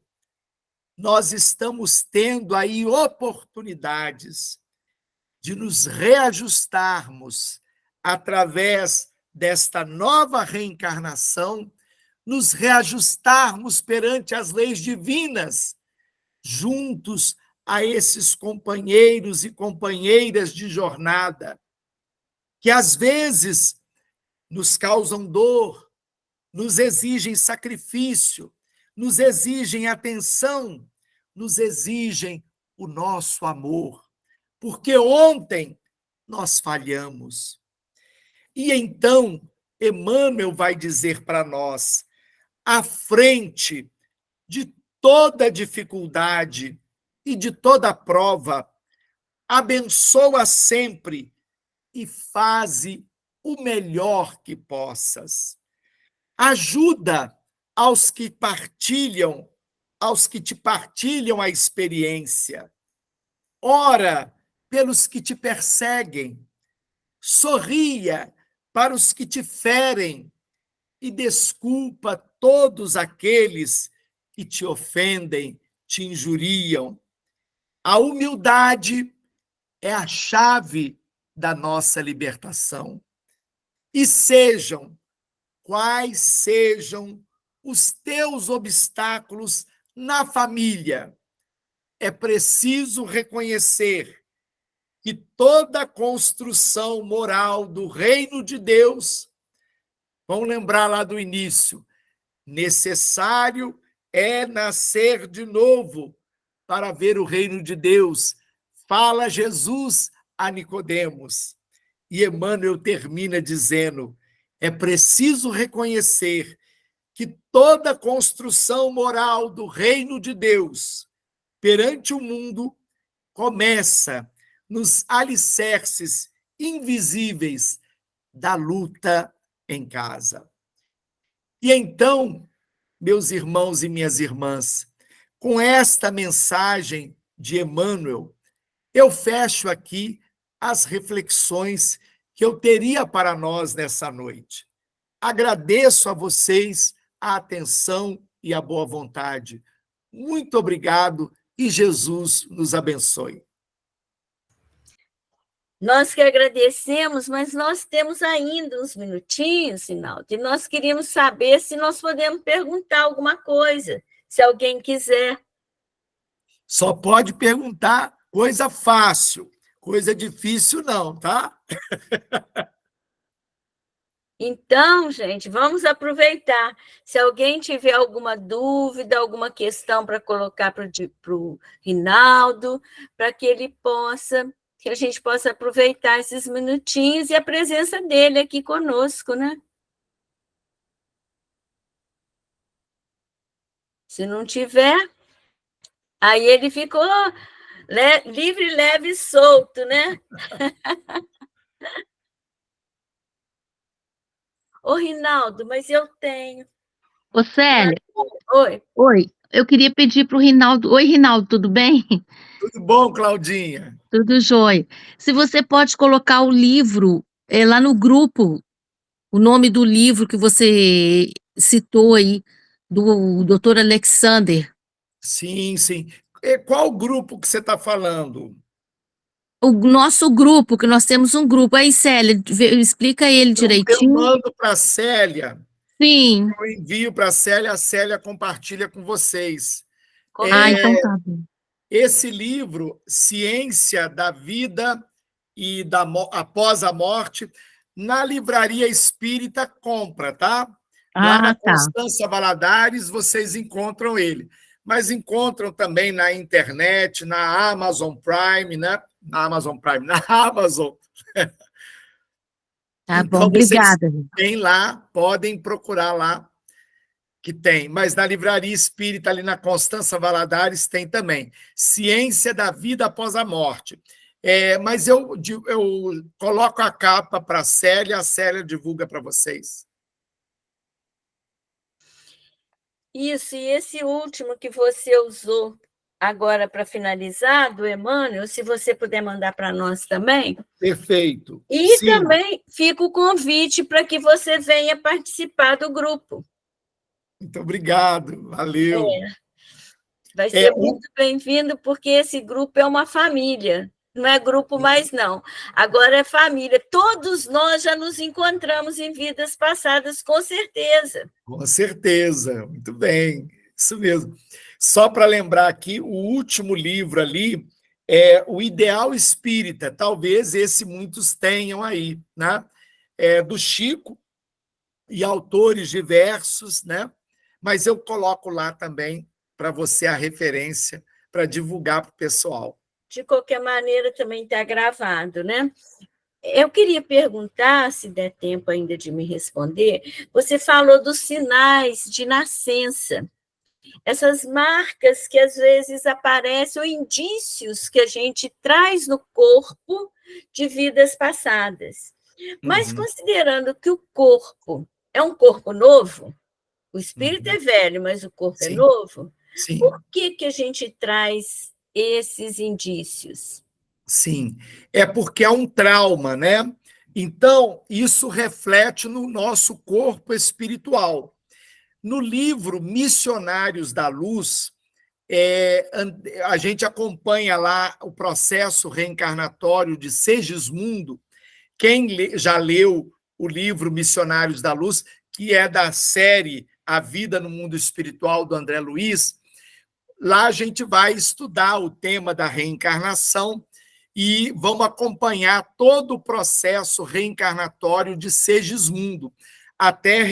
nós estamos tendo aí oportunidades de nos reajustarmos através desta nova reencarnação, nos reajustarmos perante as leis divinas, juntos a esses companheiros e companheiras de jornada, que às vezes nos causam dor, nos exigem sacrifício, nos exigem atenção, nos exigem o nosso amor, porque ontem nós falhamos. E então, Emmanuel vai dizer para nós, à frente de toda dificuldade e de toda prova, abençoa sempre e faze o melhor que possas. Ajuda aos que partilham, aos que te partilham a experiência. Ora pelos que te perseguem. Sorria para os que te ferem e desculpa todos aqueles que te ofendem, te injuriam. A humildade é a chave da nossa libertação. E sejam, quais sejam os teus obstáculos na família, é preciso reconhecer que toda construção moral do reino de Deus, vamos lembrar lá do início, necessário é nascer de novo para ver o reino de Deus. Fala Jesus a Nicodemos. E Emmanuel termina dizendo, é preciso reconhecer que toda construção moral do reino de Deus perante o mundo começa nos alicerces invisíveis da luta em casa. E então, meus irmãos e minhas irmãs, com esta mensagem de Emmanuel, eu fecho aqui as reflexões que eu teria para nós nessa noite. Agradeço a vocês a atenção e a boa vontade. Muito obrigado e Jesus nos abençoe. Nós que agradecemos, mas nós temos ainda uns minutinhos, Rinaldo, e nós queríamos saber se nós podemos perguntar alguma coisa, se alguém quiser. Só pode perguntar coisa fácil, coisa difícil não, tá? Então, gente, vamos aproveitar. Se alguém tiver alguma dúvida, alguma questão para colocar para o Rinaldo, para que ele possa, que a gente possa aproveitar esses minutinhos e a presença dele aqui conosco, né? Se não tiver, aí ele ficou livre, leve e solto, né? Ô, Rinaldo, mas eu tenho. Ô, Célia. Oi. Oi, eu queria pedir para o Rinaldo. Oi, Rinaldo, tudo bem? Tudo bom, Claudinha? Tudo jóia. Se você pode colocar o livro lá no grupo, o nome do livro que você citou aí, do Dr. Alexander. Sim, sim. E qual grupo que você está falando? O nosso grupo, que nós temos um grupo. Aí, Célia, explica ele direitinho. Eu mando para a Célia. Sim. Eu envio para a Célia compartilha com vocês. Então tá bom. Esse livro, Ciência da Vida e após a Morte, na Livraria Espírita compra, tá? Lá na Constância Valadares vocês encontram ele. Mas encontram também na internet, na Amazon Prime, né? Na Amazon. Tá bom, Então, vocês obrigada. têm lá, podem procurar lá, que tem. Mas na Livraria Espírita, ali na Constança Valadares, tem também. Ciência da Vida Após a Morte. Mas eu coloco a capa para a Célia divulga para vocês. Isso, e esse último que você usou agora para finalizar, do Emmanuel, se você puder mandar para nós também. Perfeito. E Sim. também fica o convite para que você venha participar do grupo. Muito obrigado, valeu. Vai ser muito bem-vindo, porque esse grupo é uma família. Não é grupo mais, não. Agora é família. Todos nós já nos encontramos em vidas passadas, com certeza. Com certeza, muito bem, isso mesmo. Só para lembrar aqui, o último livro ali é O Ideal Espírita, talvez esse muitos tenham aí, né? É do Chico e autores diversos, né? Mas eu coloco lá também para você a referência para divulgar para o pessoal. De qualquer maneira, também está gravado, né? Eu queria perguntar, se der tempo ainda de me responder, você falou dos sinais de nascença, essas marcas que às vezes aparecem, ou indícios que a gente traz no corpo de vidas passadas. Mas considerando que o corpo é um corpo novo, o espírito é velho, mas o corpo é novo, por que a gente traz esses indícios? Sim, é porque é um trauma, né? Então, isso reflete no nosso corpo espiritual. No livro Missionários da Luz, a gente acompanha lá o processo reencarnatório de Segismundo. Quem já leu o livro Missionários da Luz, que é da série A Vida no Mundo Espiritual, do André Luiz, lá a gente vai estudar o tema da reencarnação e vamos acompanhar todo o processo reencarnatório de Segismundo. Até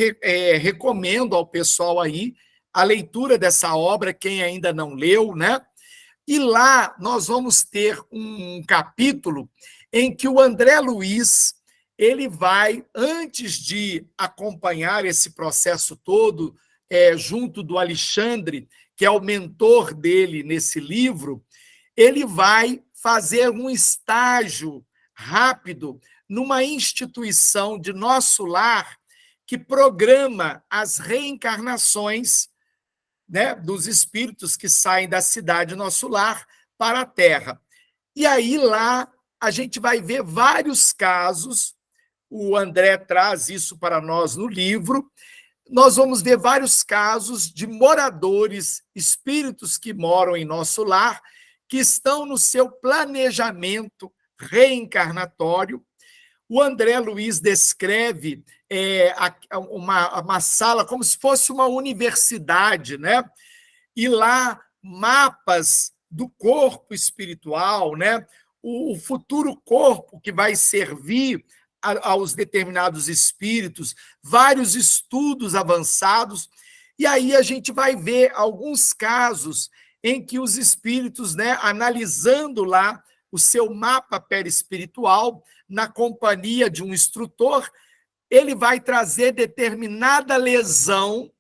recomendo ao pessoal aí a leitura dessa obra, quem ainda não leu, né? E lá nós vamos ter um capítulo em que o André Luiz, ele vai, antes de acompanhar esse processo todo, junto do Alexandre, que é o mentor dele nesse livro, ele vai fazer um estágio rápido numa instituição de nosso lar que programa as reencarnações, né, dos espíritos que saem da cidade nosso lar para a Terra. E aí lá a gente vai ver vários casos, o André traz isso para nós no livro, nós vamos ver vários casos de moradores, espíritos que moram em nosso lar, que estão no seu planejamento reencarnatório. O André Luiz descreve uma sala como se fosse uma universidade, né? E lá mapas do corpo espiritual, né? O futuro corpo que vai servir aos determinados espíritos, vários estudos avançados, e aí a gente vai ver alguns casos em que os espíritos, né, analisando lá o seu mapa perispiritual, na companhia de um instrutor, ele vai trazer determinada lesão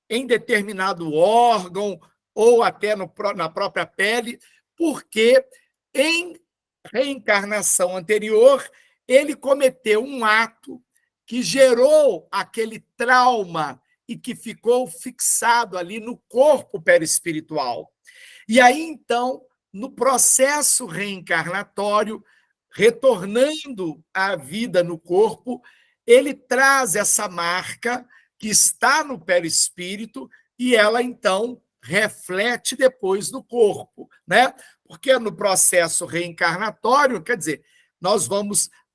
em determinado órgão ou até na própria pele, porque em reencarnação anterior ele cometeu um ato que gerou aquele trauma e que ficou fixado ali no corpo perispiritual. E aí, então, no processo reencarnatório, retornando à vida no corpo, ele traz essa marca que está no perispírito e ela, então, reflete depois no corpo, né? Porque no processo reencarnatório, quer dizer,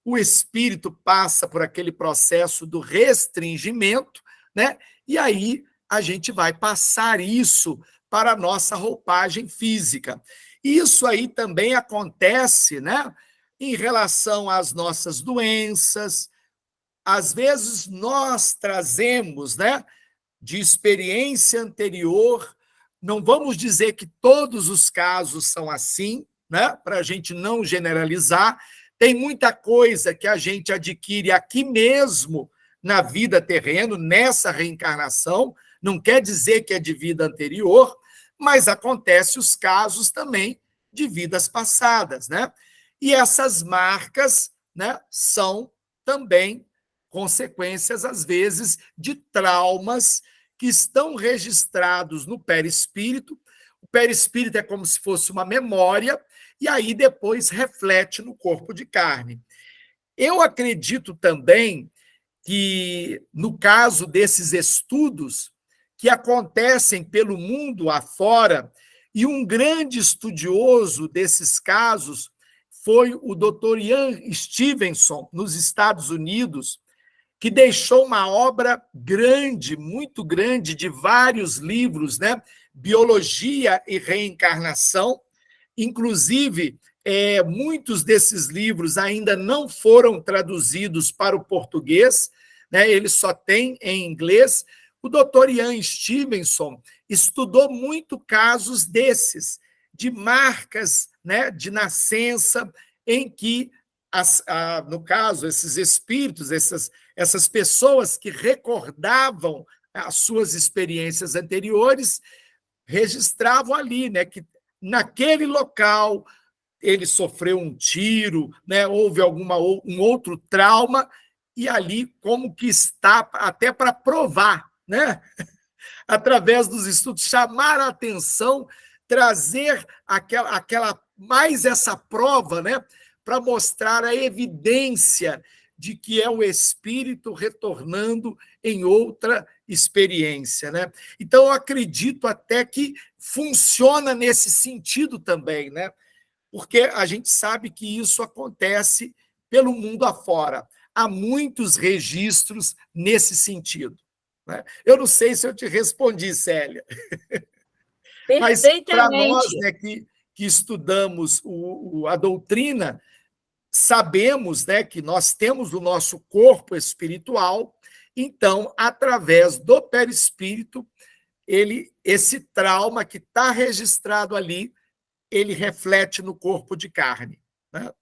o espírito passa por aquele processo do restringimento, né? E aí a gente vai passar isso para a nossa roupagem física. Isso aí também acontece, né, em relação às nossas doenças. Às vezes nós trazemos, né, de experiência anterior, não vamos dizer que todos os casos são assim, né, para a gente não generalizar, Tem muita coisa que a gente adquire aqui mesmo, na vida terrena, nessa reencarnação, não quer dizer que é de vida anterior, mas acontece os casos também de vidas passadas, né? E essas marcas, né, são também consequências, às vezes, de traumas que estão registrados no perispírito. O perispírito é como se fosse uma memória, e aí depois reflete no corpo de carne. Eu acredito também que, no caso desses estudos que acontecem pelo mundo afora, e um grande estudioso desses casos foi o Dr. Ian Stevenson, nos Estados Unidos, que deixou uma obra grande, muito grande, de vários livros, né? Biologia e Reencarnação. Inclusive, muitos desses livros ainda não foram traduzidos para o português, né? Eles só têm em inglês. O Dr. Ian Stevenson estudou muito casos desses, de marcas, né, de nascença, em que, no caso, esses espíritos, essas pessoas que recordavam as suas experiências anteriores, registravam ali, né, que naquele local ele sofreu um tiro, né, houve um outro trauma, e ali como que está, até para provar, né, através dos estudos, chamar a atenção, trazer mais essa prova, né, para mostrar a evidência de que é o espírito retornando em outra experiência, né? Então, eu acredito até que funciona nesse sentido também, né? Porque a gente sabe que isso acontece pelo mundo afora. Há muitos registros nesse sentido, né? Eu não sei se eu te respondi, Célia. Mas para nós, né, que estudamos a doutrina, sabemos, né, que nós temos o nosso corpo espiritual, então, através do perispírito, esse trauma que está registrado ali, ele reflete no corpo de carne, né?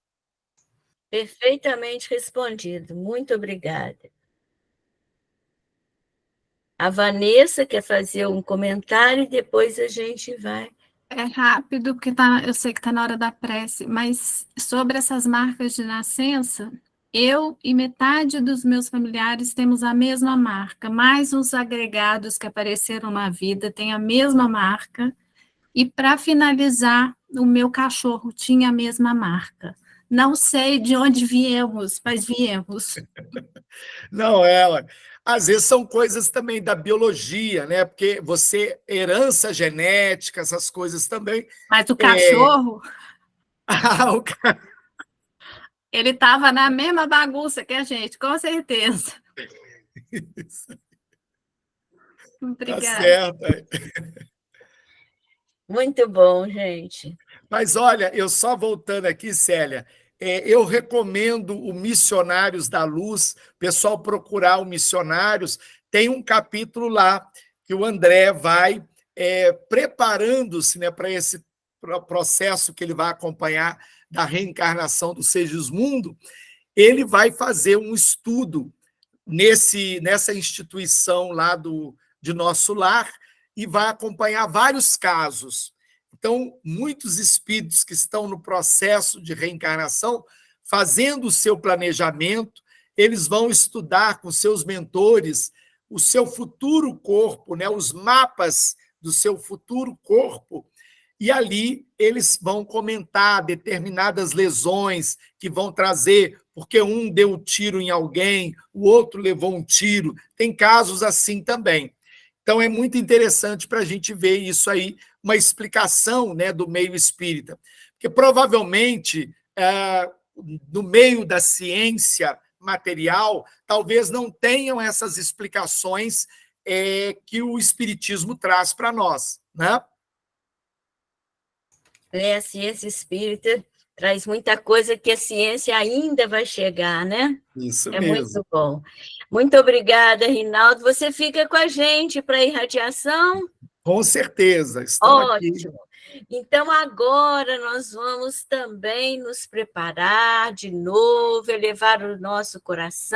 Perfeitamente respondido. Muito obrigada. A Vanessa quer fazer um comentário e depois a gente vai. É rápido, porque eu sei que está na hora da prece, mas sobre essas marcas de nascença, eu e metade dos meus familiares temos a mesma marca, mais os agregados que apareceram na vida têm a mesma marca, e para finalizar, o meu cachorro tinha a mesma marca. Não sei de onde viemos, mas viemos. Não, às vezes são coisas também da biologia, né? Porque herança genética, essas coisas também. Mas o cachorro, O ele estava na mesma bagunça que a gente, com certeza. Obrigada. Tá certo. Muito bom, gente. Mas, olha, eu só voltando aqui, Célia, eu recomendo o Missionários da Luz, pessoal procurar o Missionários, tem um capítulo lá que o André vai preparando-se, né, para esse processo que ele vai acompanhar da reencarnação do Segismundo. Ele vai fazer um estudo nessa instituição lá de Nosso Lar e vai acompanhar vários casos. Então, muitos espíritos que estão no processo de reencarnação, fazendo o seu planejamento, eles vão estudar com seus mentores o seu futuro corpo, né, os mapas do seu futuro corpo, e ali eles vão comentar determinadas lesões que vão trazer, porque um deu um tiro em alguém, o outro levou um tiro, tem casos assim também. Então, é muito interessante para a gente ver isso aí, uma explicação, né, do meio espírita. Porque, provavelmente, no meio da ciência material, talvez não tenham essas explicações que o espiritismo traz para nós, né? A ciência espírita traz muita coisa que a ciência ainda vai chegar, né? Isso é mesmo. Muito bom. Muito obrigada, Rinaldo. Você fica com a gente para a irradiação? Com certeza. Estou Ótimo. aqui. Então, agora nós vamos também nos preparar de novo, elevar o nosso coração